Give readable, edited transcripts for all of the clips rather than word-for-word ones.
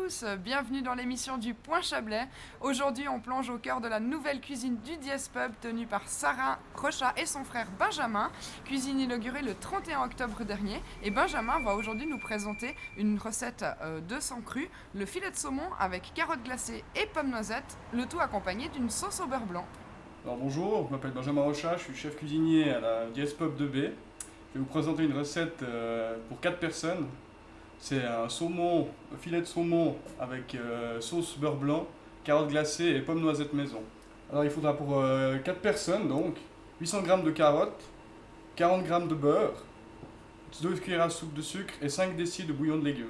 tous, bienvenue dans l'émission du Point Chablais. Aujourd'hui, on plonge au cœur de la nouvelle cuisine du Diez Pub tenue par Sarah Rochat et son frère Benjamin, cuisine inaugurée le 31 octobre dernier. Et Benjamin va aujourd'hui nous présenter une recette de sang cru, le filet de saumon avec carottes glacées et pommes noisettes, le tout accompagné d'une sauce au beurre blanc. Alors bonjour, je m'appelle Benjamin Rochat, je suis chef cuisinier à la Diez Pub de B. Je vais vous présenter une recette pour 4 personnes. C'est un filet de saumon avec sauce beurre blanc, carottes glacées et pommes noisettes maison. Alors il faudra pour 4 personnes donc 800 g de carottes, 40 g de beurre, 2 cuillères à soupe de sucre et 5 décis de bouillon de légumes.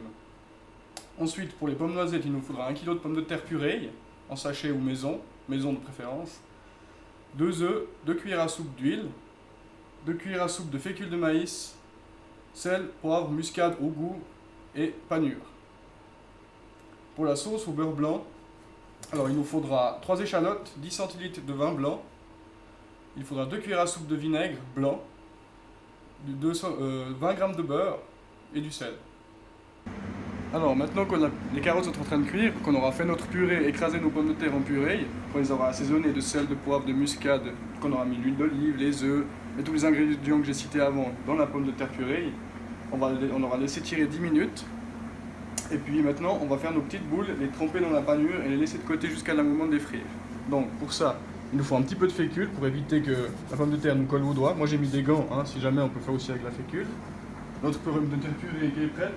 Ensuite pour les pommes noisettes, il nous faudra 1 kg de pommes de terre purée en sachet ou maison de préférence, 2 œufs, 2 cuillères à soupe d'huile, 2 cuillères à soupe de fécule de maïs, sel, poivre, muscade au goût et panure. Pour la sauce au beurre blanc, alors il nous faudra 3 échalotes, 10 centilitres de vin blanc, il faudra 2 cuillères à soupe de vinaigre blanc, 20 g de beurre et du sel. Alors maintenant que les carottes sont en train de cuire, qu'on aura fait notre purée, écrasé nos pommes de terre en purée, qu'on les aura assaisonnées de sel, de poivre, de muscade, qu'on aura mis l'huile d'olive, les œufs et tous les ingrédients que j'ai cités avant dans la pomme de terre purée, on aura laissé tirer 10 minutes. Et puis maintenant on va faire nos petites boules, les tremper dans la panure et les laisser de côté jusqu'à le moment de les frire. Donc pour ça, il nous faut un petit peu de fécule pour éviter que la pomme de terre nous colle aux doigts. Moi j'ai mis des gants, si jamais on peut faire aussi avec la fécule. Notre pomme de terre purée qui est prête.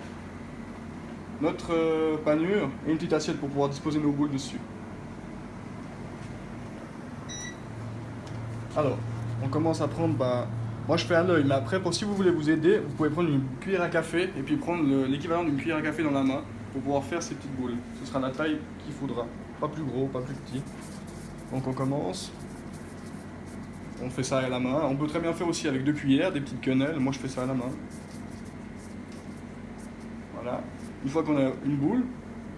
Notre panure et une petite assiette pour pouvoir disposer nos boules dessus. Alors, on commence à prendre, moi je fais à l'œil, mais après, si vous voulez vous aider, vous pouvez prendre une cuillère à café et puis prendre l'équivalent d'une cuillère à café dans la main pour pouvoir faire ces petites boules. Ce sera la taille qu'il faudra, pas plus gros, pas plus petit. Donc on commence, on fait ça à la main. On peut très bien faire aussi avec 2 cuillères, des petites quenelles, moi je fais ça à la main. Voilà. Une fois qu'on a une boule,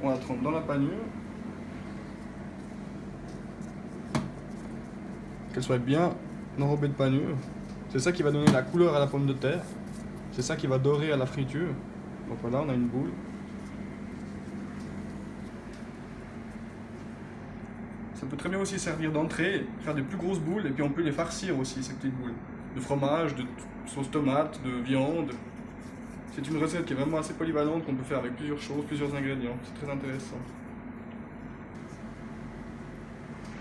on la trempe dans la panure. Qu'elle soit bien enrobée de panure. C'est ça qui va donner la couleur à la pomme de terre. C'est ça qui va dorer à la friture. Donc voilà, on a une boule. Ça peut très bien aussi servir d'entrée, faire des plus grosses boules, et puis on peut les farcir aussi, ces petites boules. De fromage, de sauce tomate, de viande. C'est une recette qui est vraiment assez polyvalente, qu'on peut faire avec plusieurs choses, plusieurs ingrédients. C'est très intéressant.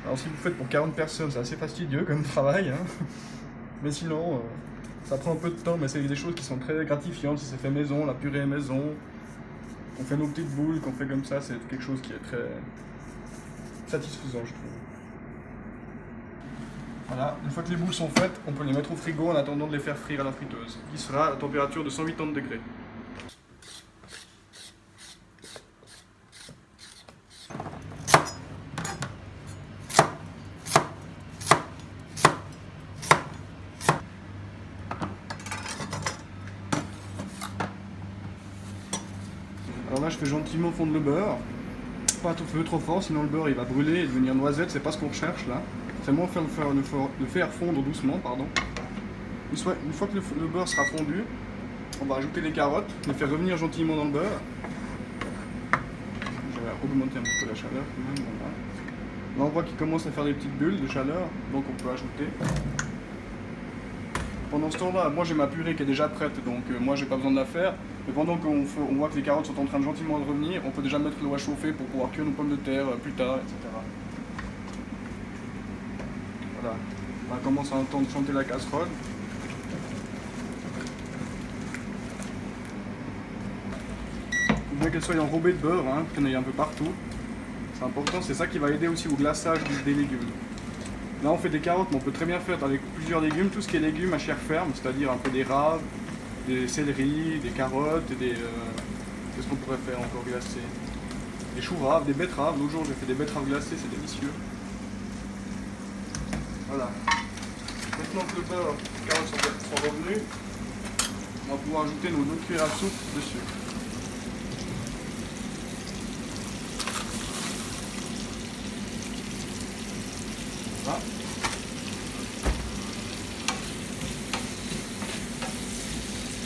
Alors si vous faites pour 40 personnes, c'est assez fastidieux comme travail. Mais sinon, ça prend un peu de temps, mais c'est des choses qui sont très gratifiantes. Si c'est fait maison, la purée est maison, on fait nos petites boules, qu'on fait comme ça, c'est quelque chose qui est très satisfaisant, je trouve. Voilà, une fois que les boules sont faites, on peut les mettre au frigo en attendant de les faire frire à la friteuse, qui sera à la température de 180 degrés. Alors là, je fais gentiment fondre le beurre, pas tout feu trop fort, sinon le beurre il va brûler et devenir noisette, c'est pas ce qu'on recherche là. C'est moins le faire fondre doucement, pardon. Une fois que le beurre sera fondu, on va ajouter les carottes, les faire revenir gentiment dans le beurre. Je vais augmenter un petit peu la chaleur quand même. Voilà. Là on voit qu'il commence à faire des petites bulles de chaleur, donc on peut ajouter. Pendant ce temps-là, moi j'ai ma purée qui est déjà prête, donc moi j'ai pas besoin de la faire. Mais pendant qu'on voit que les carottes sont en train de gentiment de revenir, on peut déjà mettre l'eau à chauffer pour pouvoir cuire nos pommes de terre plus tard, etc. Voilà, on commence à entendre chanter la casserole. Il faut bien qu'elle soit enrobée de beurre, qu'il y en ait un peu partout. C'est important, c'est ça qui va aider aussi au glaçage des légumes. Là on fait des carottes, mais on peut très bien faire avec plusieurs légumes, tout ce qui est légumes à chair ferme, c'est-à-dire un peu des raves, des céleris, des carottes, qu'est-ce qu'on pourrait faire encore glacé? Des choux raves, des betteraves. L'autre jour j'ai fait des betteraves glacées, c'est délicieux. Voilà. Maintenant que le beurre et les carottes sont revenus, on va pouvoir ajouter nos 2 cuillères à soupe de sucre. Voilà.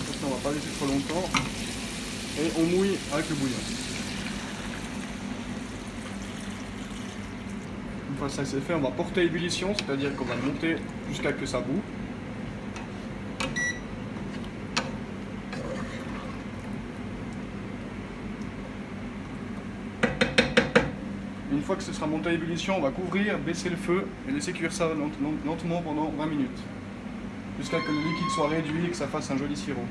Maintenant on va pas laisser trop longtemps et on mouille avec le bouillon. Une fois que ça c'est fait, on va porter à ébullition, c'est-à-dire qu'on va monter jusqu'à ce que ça bout. Une fois que ce sera monté à ébullition, on va couvrir, baisser le feu et laisser cuire ça lentement pendant 20 minutes. Jusqu'à ce que le liquide soit réduit et que ça fasse un joli sirop.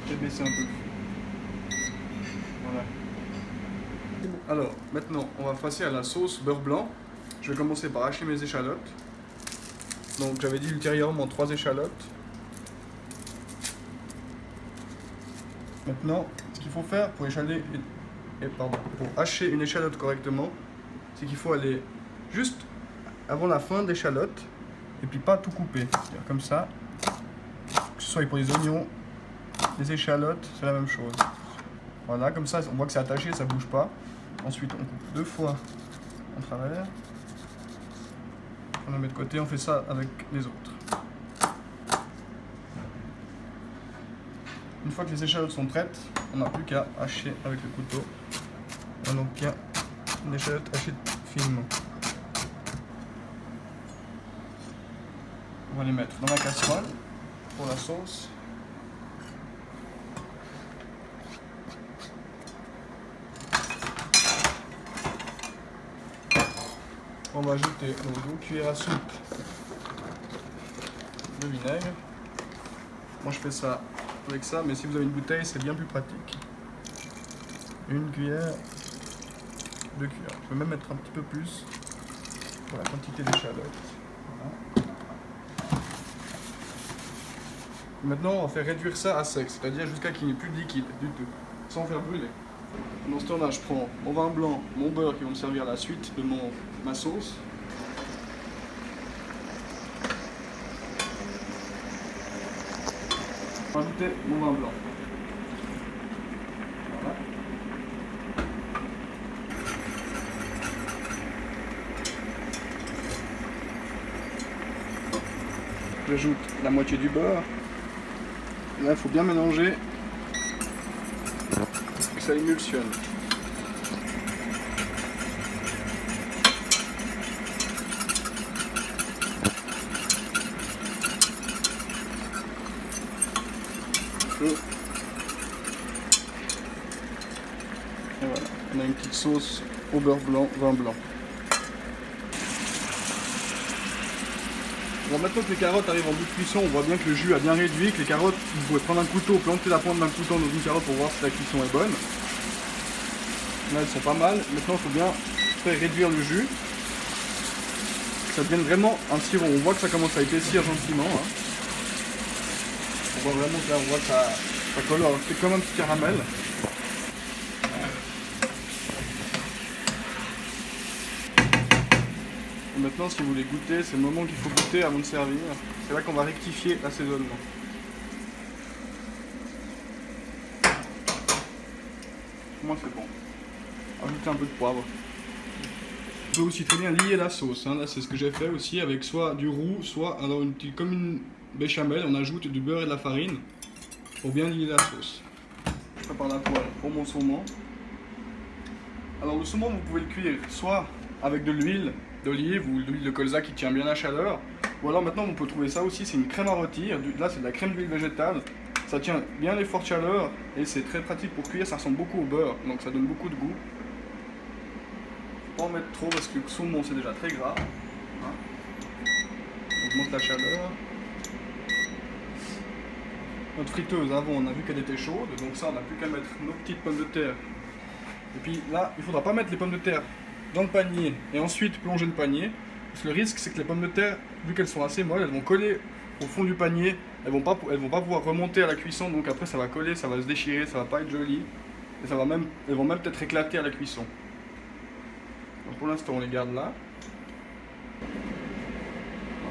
Et baisser un peu le feu. Voilà. Alors, maintenant, on va passer à la sauce beurre blanc. Je vais commencer par hacher mes échalotes. Donc, j'avais dit ultérieurement 3 échalotes. Maintenant, ce qu'il faut faire pour pour hacher une échalote correctement, c'est qu'il faut aller juste avant la fin de l'échalote et puis pas tout couper. C'est-à-dire comme ça, que ce soit pour les oignons, les échalotes, c'est la même chose. Voilà, comme ça, on voit que c'est attaché, ça bouge pas. Ensuite, on coupe 2 fois en travers. On le met de côté, on fait ça avec les autres. Une fois que les échalotes sont prêtes, on n'a plus qu'à hacher avec le couteau. On a donc bien une échalote hachée finement. On va les mettre dans la casserole pour la sauce. On va ajouter nos 2 cuillères à soupe de vinaigre. Moi je fais ça avec ça, mais si vous avez une bouteille, c'est bien plus pratique. 1 cuillère, 2 cuillères. Je peux même mettre un petit peu plus pour la quantité d'échalotes. Voilà. Maintenant, on va faire réduire ça à sec, c'est-à-dire jusqu'à qu'il n'y ait plus de liquide du tout, sans faire brûler. Dans ce temps-là, je prends mon vin blanc, mon beurre qui vont me servir à la suite de ma sauce. Je vais ajouter mon vin blanc. Voilà. J'ajoute la moitié du beurre. Là, il faut bien mélanger pour que ça émulsionne. Et voilà, on a une petite sauce au beurre blanc, vin blanc. Bon, maintenant que les carottes arrivent en bout de cuisson, on voit bien que le jus a bien réduit, que les carottes, vous pouvez prendre un couteau, planter la pointe d'un couteau dans une carotte pour voir si la cuisson est bonne. Là, elles sont pas mal. Maintenant, il faut bien faire réduire le jus. Que ça devienne vraiment un sirop. On voit que ça commence à épaissir gentiment. Hein. On voit vraiment que là, on voit que ça colore. C'est comme un petit caramel. Et maintenant, si vous voulez goûter, c'est le moment qu'il faut goûter avant de servir. C'est là qu'on va rectifier l'assaisonnement. Pour moi, c'est bon. Ajouter un peu de poivre. On peut aussi très bien lier la sauce. Hein. Là, c'est ce que j'ai fait aussi avec soit du roux, soit alors comme une béchamel. On ajoute du beurre et de la farine pour bien lier la sauce. Je prépare la poêle pour mon saumon. Alors, le saumon, vous pouvez le cuire soit avec de l'huile d'olive ou de l'huile de colza qui tient bien la chaleur. Ou alors maintenant, on peut trouver ça aussi, c'est une crème à rôtir. Là, c'est de la crème d'huile végétale. Ça tient bien les fortes chaleurs et c'est très pratique pour cuire. Ça ressemble beaucoup au beurre, donc ça donne beaucoup de goût. Pas en mettre trop parce que le saumon c'est déjà très gras. Hein. On augmente la chaleur. Notre friteuse avant on a vu qu'elle était chaude, donc ça on n'a plus qu'à mettre nos petites pommes de terre. Et puis là il ne faudra pas mettre les pommes de terre dans le panier et ensuite plonger le panier. Parce que le risque c'est que les pommes de terre, vu qu'elles sont assez molles, elles vont coller au fond du panier. Elles vont pas pouvoir remonter à la cuisson, donc après ça va coller, ça va se déchirer, ça va pas être joli. Et elles vont même peut-être éclater à la cuisson. Donc pour l'instant on les garde là.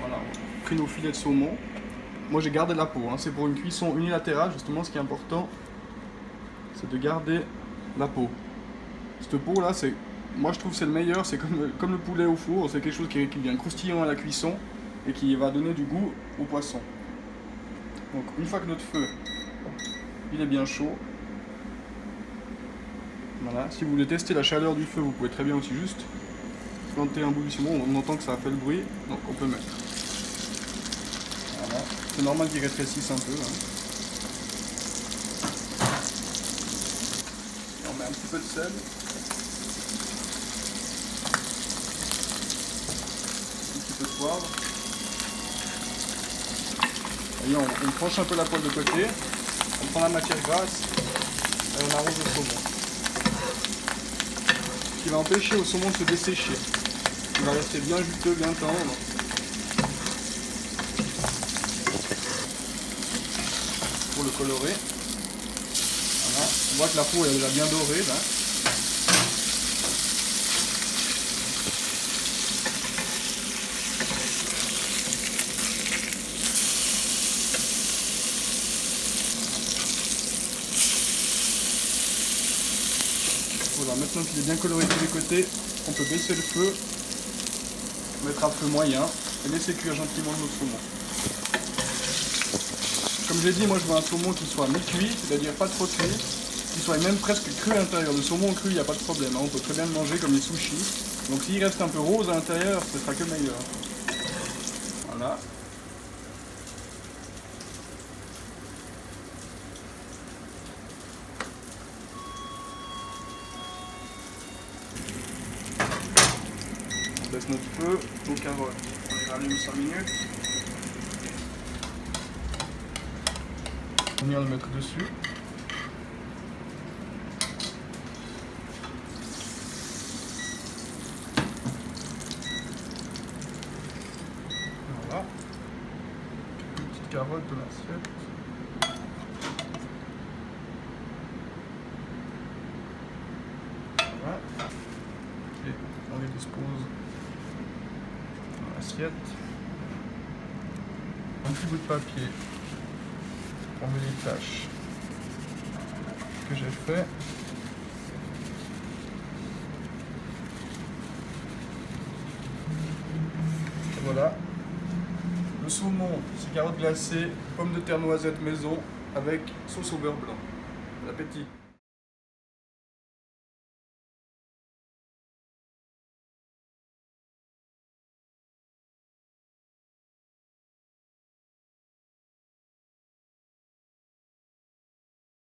Voilà, on a pris nos filets de saumon. Moi j'ai gardé la peau, hein. C'est pour une cuisson unilatérale justement, ce qui est important c'est de garder la peau. Cette peau là, moi je trouve c'est le meilleur, c'est comme le poulet au four, c'est quelque chose qui vient croustillant à la cuisson et qui va donner du goût au poisson. Donc une fois que notre feu il est bien chaud, Voilà. Si vous voulez tester la chaleur du feu, vous pouvez très bien aussi juste planter un bout du saumon. On entend que ça a fait le bruit, donc on peut mettre. Voilà. C'est normal qu'il rétrécisse un peu. Hein. Et on met un petit peu de sel. Un petit peu de poivre. Voyez, on penche un peu la poêle de côté. On prend la matière grasse et on arrose le saumon. Ce qui va empêcher au saumon de se dessécher. Il va rester bien juteux, bien tendre. Pour le colorer. Voilà. On voit que la peau est déjà bien dorée là. Voilà, maintenant qu'il est bien coloré de tous les côtés, on peut baisser le feu, mettre à feu moyen et laisser cuire gentiment notre saumon. Comme j'ai dit, moi je veux un saumon qui soit mi-cuit, c'est-à-dire pas trop cuit, qui soit même presque cru à l'intérieur. Le saumon cru, il n'y a pas de problème, hein. On peut très bien le manger comme les sushis. Donc s'il reste un peu rose à l'intérieur, ce sera que meilleur. Voilà. On baisse notre feu, nos carottes, on les rallume 5 minutes. On vient le mettre dessus. Voilà. Une petite carotte de l'assiette. Voilà. Et on les dispose dans l'assiette. Un petit bout de papier. On met les tâches que j'ai fait. Et voilà. Le saumon, c'est carottes glacées, pommes de terre noisettes maison avec sauce au beurre blanc. Bon appétit!